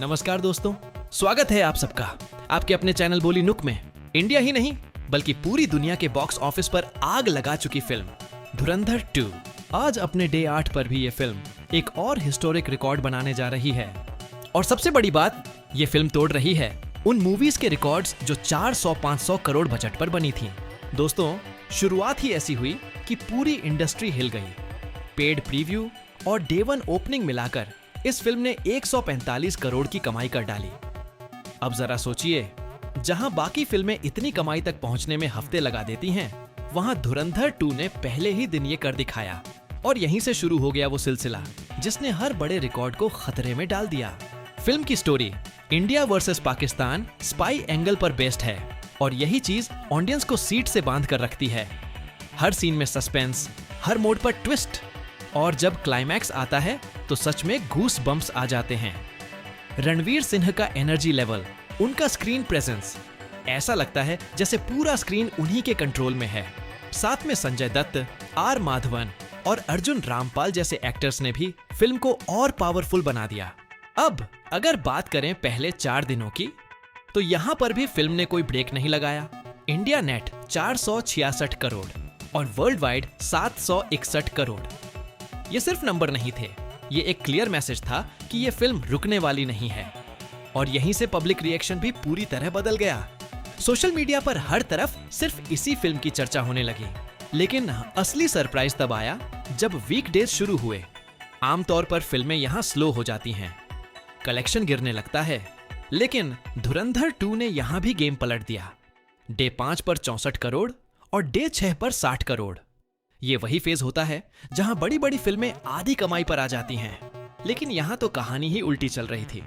नमस्कार दोस्तों, स्वागत है आप सबका आपके अपने चैनल बोली नुक में। इंडिया ही नहीं बल्कि पूरी दुनिया के बॉक्स ऑफिस पर आग लगा चुकी फिल्म धुरंधर 2 आज अपने डे 8 पर भी ये फिल्म एक और हिस्टोरिक रिकॉर्ड बनाने जा रही है। और सबसे बड़ी बात, ये फिल्म तोड़ रही है उन मूवीज के रिकॉर्ड्स जो 400-500 करोड़ बजट पर बनी थी। दोस्तों, शुरुआत ही ऐसी हुई कि पूरी इंडस्ट्री हिल गई। पेड प्रीव्यू और डे 1 ओपनिंग मिलाकर इस फिल्म ने 145 करोड़ की कमाई कर डाली। अब जरा सोचिए, जहां बाकी फिल्में इतनी कमाई तक पहुंचने में हफ्ते लगा देती हैं, वहां धुरंधर 2 ने पहले ही दिन ये कर दिखाया। और यहीं से शुरू हो गया वो सिलसिला जिसने हर बड़े रिकॉर्ड को खतरे में डाल दिया। फिल्म की story India versus Pakistan spy angle पर बेस्ड है और यही चीज ऑडियंस को सीट से बांध कर रखती है। हर सीन में सस्पेंस, हर मोड पर ट्विस्ट, और जब क्लाइमैक्स आता है तो सच में गूस बम्प्स आ जाते हैं। रणवीर सिंह का एनर्जी लेवल, उनका स्क्रीन प्रेजेंस, ऐसा लगता है जैसे पूरा स्क्रीन उन्हीं के कंट्रोल में है। साथ में संजय दत्त, आर माधवन और अर्जुन रामपाल जैसे एक्टर्स ने भी फिल्म को और पावरफुल बना दिया। अब अगर बात करें पहले 4 दिनों की, तो यहाँ पर भी फिल्म ने कोई ब्रेक नहीं लगाया। इंडिया नेट 466 करोड़ और वर्ल्ड वाइड 761 करोड़। ये सिर्फ नंबर नहीं थे, ये एक क्लियर मैसेज था कि ये फिल्म रुकने वाली नहीं है। और यहीं से पब्लिक रिएक्शन भी पूरी तरह बदल गया। सोशल मीडिया पर हर तरफ सिर्फ इसी फिल्म की चर्चा होने लगी। लेकिन असली सरप्राइज तब आया जब वीकडेज शुरू हुए। आमतौर पर फिल्में यहाँ स्लो हो जाती हैं, कलेक्शन गिरने लगता है, लेकिन धुरंधर 2 ने यहाँ भी गेम पलट दिया। डे 5 पर 64 करोड़ और डे 6 पर 60 करोड़। ये वही फेज होता है जहां बड़ी बड़ी फिल्में आधी कमाई पर आ जाती हैं, लेकिन यहां तो कहानी ही उल्टी चल रही थी।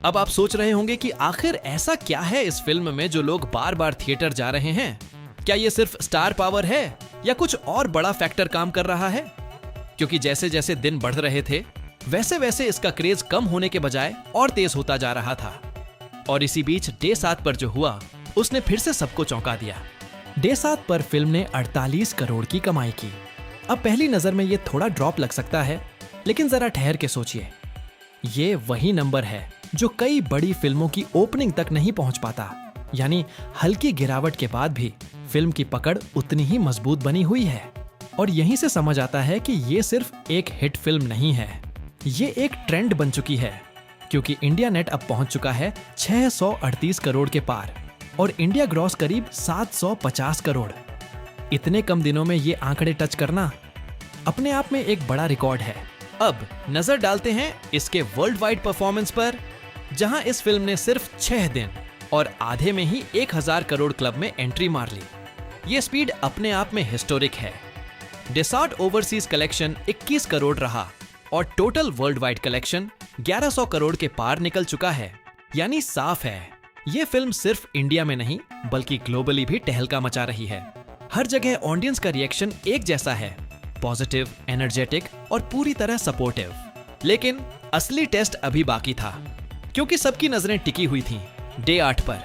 अब आप सोच रहे होंगे कि आखिर ऐसा क्या है इस फिल्म में जो लोग बार बार थिएटर जा रहे हैं। क्या ये सिर्फ स्टार पावर है या कुछ और बड़ा फैक्टर काम कर रहा है? क्योंकि जैसे जैसे दिन बढ़ रहे थे वैसे वैसे इसका क्रेज कम होने के बजाय और तेज होता जा रहा था। और इसी बीच डे 7 पर जो हुआ उसने फिर से सबको चौंका दिया। डे 7 पर फिल्म ने 48 करोड़ की कमाई की। अब पहली नजर में ये थोड़ा ड्रॉप लग सकता है, लेकिन जरा ठहर के सोचिए, ये वही नंबर है जो कई बड़ी फिल्मों की ओपनिंग तक नहीं पहुंच पाता। यानी हल्की गिरावट के बाद भी फिल्म की पकड़ उतनी ही मजबूत बनी हुई है। और यहीं से समझ आता है कि ये सिर्फ एक हिट फिल्म नहीं है, ये एक ट्रेंड बन चुकी है। क्योंकि इंडिया नेट अब पहुंच चुका है 638 करोड़ के पार और इंडिया ग्रॉस करीब 750 करोड़। इतने कम दिनों में ये आंकड़े टच करना अपने आप में एक बड़ा रिकॉर्ड है। अब नजर डालते हैं इसके वर्ल्ड वाइड परफॉर्मेंस पर, जहां इस फिल्म ने सिर्फ 6 दिन और आधे में ही 1000 करोड़ क्लब में एंट्री मार ली। ये स्पीड अपने आप में हिस्टोरिक है। डिसॉर्ट ओवरसीज कलेक्शन 21 करोड़ रहा और total world wide collection 1100 crore के पार निकल चुका है। यानी साफ है, ये फिल्म सिर्फ इंडिया में नहीं बल्कि ग्लोबली भी तहलका मचा रही है। हर जगह ऑडियंस का रिएक्शन एक जैसा है, पॉजिटिव, एनर्जेटिक और पूरी तरह सपोर्टिव। लेकिन असली टेस्ट अभी बाकी था, क्योंकि सबकी नजरें टिकी हुई थीं डे 8 पर।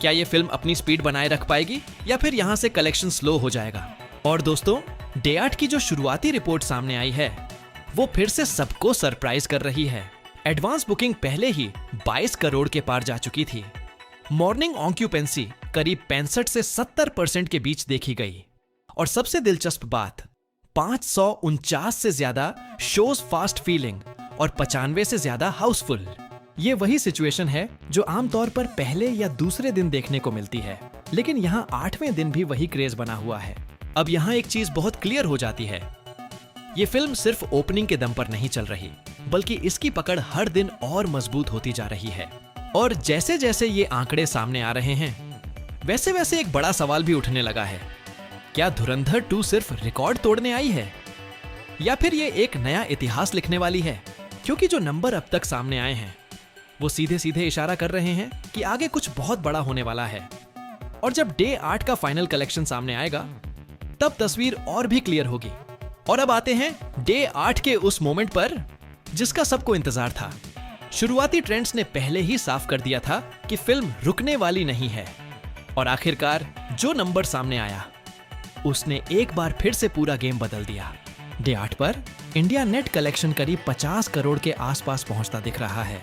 क्या ये फिल्म अपनी स्पीड बनाए रख पाएगी या फिर यहां से कलेक्शन स्लो हो जाएगा? और दोस्तों, डे 8 की जो शुरुआती रिपोर्ट सामने आई है वो फिर से सबको सरप्राइज कर रही है। एडवांस बुकिंग पहले ही 22 करोड़ के पार जा चुकी थी। मॉर्निंग ऑक्यूपेंसी करीब 65 से 70% के बीच देखी गई। और सबसे दिलचस्प बात, 549 से ज्यादा शोज फास्ट फीलिंग और 95 से ज्यादा हाउसफुल। ये वही सिचुएशन है जो आमतौर पर पहले या दूसरे दिन देखने को मिलती है, लेकिन यहाँ 8वें दिन भी वही क्रेज बना हुआ है। अब यहाँ एक चीज बहुत क्लियर हो जाती है, ये फिल्म सिर्फ ओपनिंग के दम पर नहीं चल रही, बल्कि इसकी पकड़ हर दिन और मजबूत होती जा रही है। और जैसे जैसे ये आंकड़े सामने आ रहे हैं वैसे वैसे एक बड़ा सवाल भी उठने लगा है, क्या धुरंधर 2 सिर्फ रिकॉर्ड तोड़ने आई है या फिर ये एक नया इतिहास लिखने वाली है? क्योंकि जो नंबर अब तक सामने आए हैं वो सीधे सीधे इशारा कर रहे हैं कि आगे कुछ बहुत बड़ा होने वाला है। और जब डे 8 का फाइनल कलेक्शन सामने आएगा तब तस्वीर और भी क्लियर होगी। और अब आते हैं डे 8 के उस मोमेंट पर जिसका सबको इंतजार था। शुरुआती ट्रेंड्स ने पहले ही साफ कर दिया था कि फिल्म रुकने वाली नहीं है। और आखिरकार जो नंबर सामने आया उसने एक बार फिर से पूरा गेम बदल दिया। डे 8 पर इंडिया नेट कलेक्शन करीब 50 करोड़ के आसपास पहुंचता दिख रहा है।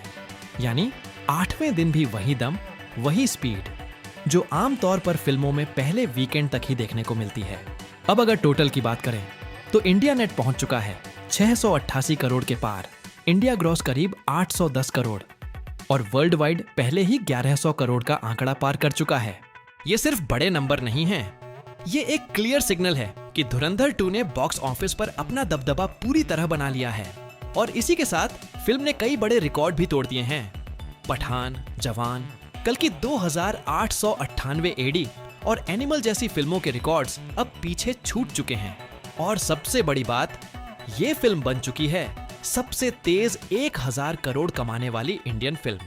यानी 8वें दिन भी वही दम, वही स्पीड जो आमतौर पर फिल्मों में पहले वीकेंड तक ही देखने को मिलती है। अब अगर टोटल की बात करें तो इंडिया नेट पहुंच चुका है 688 करोड़ के पार, इंडिया ग्रॉस करीब 810 करोड़ और वर्ल्ड वाइड पहले ही 1100 करोड़ का आंकड़ा पार कर चुका है। ये सिर्फ बड़े नंबर नहीं हैं, ये एक क्लियर सिग्नल है कि धुरंधर 2 ने बॉक्स ऑफिस पर अपना दबदबा पूरी तरह बना लिया है और इसी के साथ फिल्म ने कई बड़े रिकॉर्ड भी तोड़ दिए हैं। पठान, जवान, कल की 2898 एडी और एनिमल जैसी फिल्मों के रिकॉर्ड्स अब पीछे छूट चुके हैं और सबसे बड़ी बात, ये फिल्म बन चुकी है सबसे तेज 1000 करोड़ कमाने वाली इंडियन फिल्म।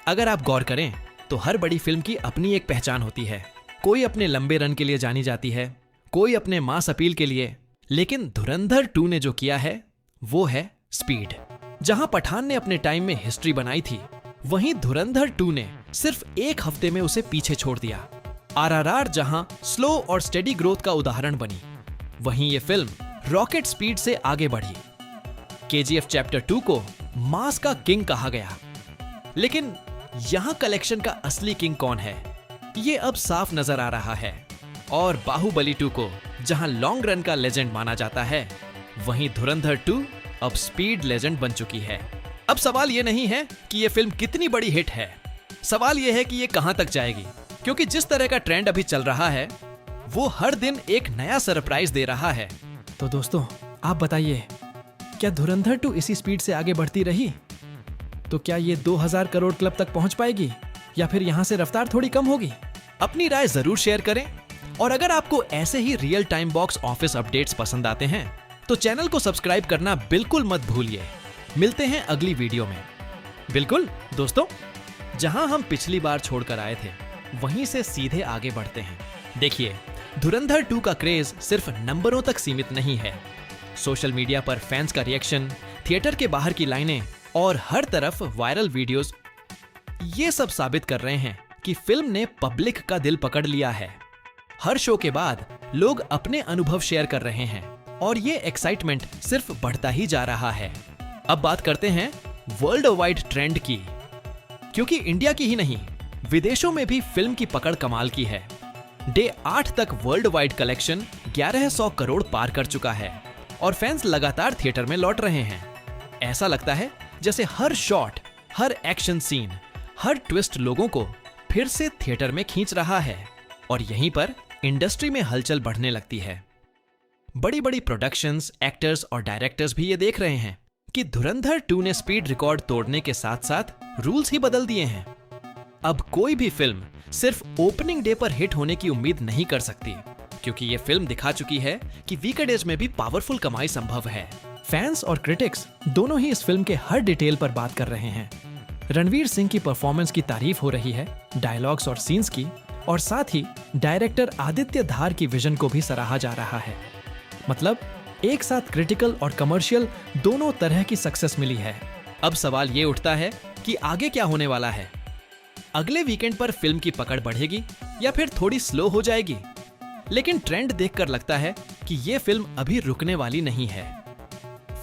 अगर आप गौर करें तो हर बड़ी फिल्म की अपनी एक पहचान होती है। कोई अपने लंबे रन के लिए जानी जाती है, कोई अपने मास अपील के लिए, लेकिन धुरंधर 2 ने जो किया है वो है स्पीड। जहां पठान ने अपने टाइम में हिस्ट्री बनाई थी, वहीं धुरंधर 2 ने सिर्फ एक हफ्ते में उसे पीछे छोड़ दिया। आरआरआर जहां स्लो और स्टेडी ग्रोथ का उदाहरण बनी, वहीं ये फिल्म रॉकेट स्पीड से आगे बढ़ी। केजीएफ चैप्टर 2 को मास का किंग कहा गया, लेकिन यहां कलेक्शन का असली किंग कौन है, ये अब साफ नजर आ रहा है। और बाहुबली 2 को जहां लॉन्ग रन का लेजेंड माना जाता है, वहीं धुरंधर 2 अब स्पीड लेजेंड बन चुकी है। अब सवाल ये नहीं है कि ये फिल्म कितनी बड़ी हिट है, सवाल ये है कि ये कहां तक जाएगी, क्योंकि जिस तरह का ट्रेंड अभी चल रहा है वो हर दिन एक नया सरप्राइज दे रहा है। तो दोस्तों आप बताइए, क्या धुरंधर 2 इसी स्पीड से आगे बढ़ती रही तो क्या ये 2000 करोड़ क्लब तक पहुंच पाएगी या फिर यहां से रफ्तार थोड़ी कम होगी? अपनी राय जरूर शेयर करें और अगर आपको ऐसे ही real time box office updates पसंद आते हैं तो चैनल को सब्सक्राइब करना बिल्कुल मत भूलिए। मिलते हैं अगली वीडियो में। बिल्कुल दोस्तों, जहां हम पिछली बार छोड़कर आए थे वहीं से सीधे आगे बढ़ते हैं। देखिए, धुरंधर 2 का क्रेज सिर्फ नंबरों तक सीमित नहीं है। सोशल मीडिया पर फैंस का रिएक्शन, थिएटर के बाहर की लाइनें और हर तरफ वायरल वीडियोस, ये सब साबित कर रहे हैं कि फिल्म ने पब्लिक का दिल पकड़ लिया है। हर शो के बाद लोग अपने अनुभव शेयर कर रहे हैं और ये एक्साइटमेंट सिर्फ बढ़ता ही जा रहा है। अब बात करते हैं वर्ल्ड वाइड ट्रेंड की, क्योंकि इंडिया की ही नहीं विदेशों में भी फिल्म की पकड़ कमाल की है। डे 8 तक वर्ल्ड वाइड कलेक्शन 1100 करोड़ पार कर चुका है और फैंस लगातार थिएटर में लौट रहे हैं। ऐसा लगता है जैसे हर शॉट, हर एक्शन सीन, हर ट्विस्ट लोगों को फिर से थिएटर में खींच रहा है और यहीं पर इंडस्ट्री में हलचल बढ़ने लगती है। बड़ी बड़ी प्रोडक्शंस, एक्टर्स और डायरेक्टर्स भी ये देख रहे हैं कि धुरंधर 2 ने स्पीड रिकॉर्ड तोड़ने के साथ साथ रूल्स ही बदल दिए हैं। अब कोई भी फिल्म सिर्फ ओपनिंग डे पर हिट होने की उम्मीद नहीं कर सकती, क्योंकि ये फिल्म दिखा चुकी है कि वीकेंड डेज में भी पावरफुल कमाई संभव है। फैंस और क्रिटिक्स दोनों ही इस फिल्म के हर डिटेल पर बात कर रहे हैं। रणवीर सिंह की परफॉर्मेंस की तारीफ हो रही है, डायलॉग्स और सीन्स की, और साथ ही डायरेक्टर आदित्य धार की विजन को भी सराहा जा रहा है। मतलब एक साथ क्रिटिकल और कमर्शियल दोनों तरह की सक्सेस मिली है। अब सवाल ये उठता है कि आगे क्या होने वाला है? अगले वीकेंड पर फिल्म की पकड़ बढ़ेगी या फिर थोड़ी स्लो हो जाएगी? लेकिन ट्रेंड देखकर लगता है कि ये फिल्म अभी रुकने वाली नहीं है।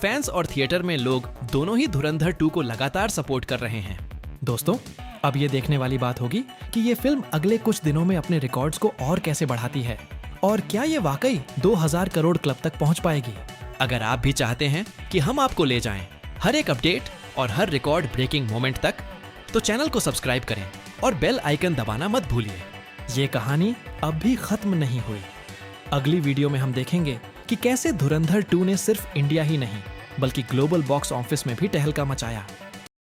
फैंस और थिएटर में लोग दोनों ही धुरंधर 2 को लगातार सपोर्ट कर रहे हैं। दोस्तों, अब ये देखने वाली बात होगी कि ये फिल्म अगले कुछ दिनों में अपने रिकॉर्ड्स को और कैसे बढ़ाती है और क्या ये वाकई 2000 करोड़ क्लब तक पहुंच पाएगी। अगर आप भी चाहते हैं कि हम आपको ले जाएं हर एक अपडेट और हर रिकॉर्ड ब्रेकिंग मोमेंट तक, तो चैनल को सब्सक्राइब करें और बेल आइकन दबाना मत भूलिए। ये कहानी अब भी खत्म नहीं हुई। अगली वीडियो में हम देखेंगे कि कैसे धुरंधर 2 ने सिर्फ इंडिया ही नहीं बल्कि ग्लोबल बॉक्स ऑफिस में भी टहलका मचाया।